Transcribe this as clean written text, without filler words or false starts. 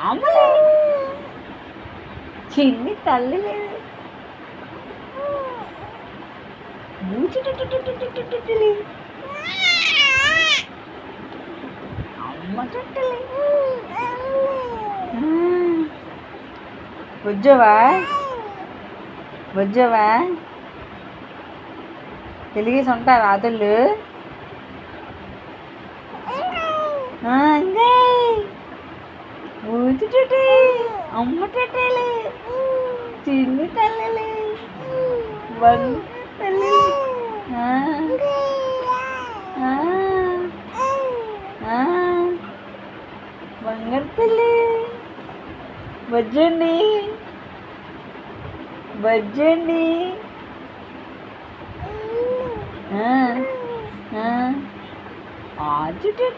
అమ్మలే చిన్ని తల్లి లేదు బూచుట్టుట్టుట్టుట్టుట్టుట్టులే అమ్మ చుట్టలే బుజ్జవా బుజ్జవా తెలిగేసి ఉంటారు రాతుళ్ళు ఇంకా బూచుట్టుటి అమ్మ చుట్టలే చిన్ని తల్లి తల్లి బంగారు తల్లి బజ్జండి బజ్జండి ఆచుటి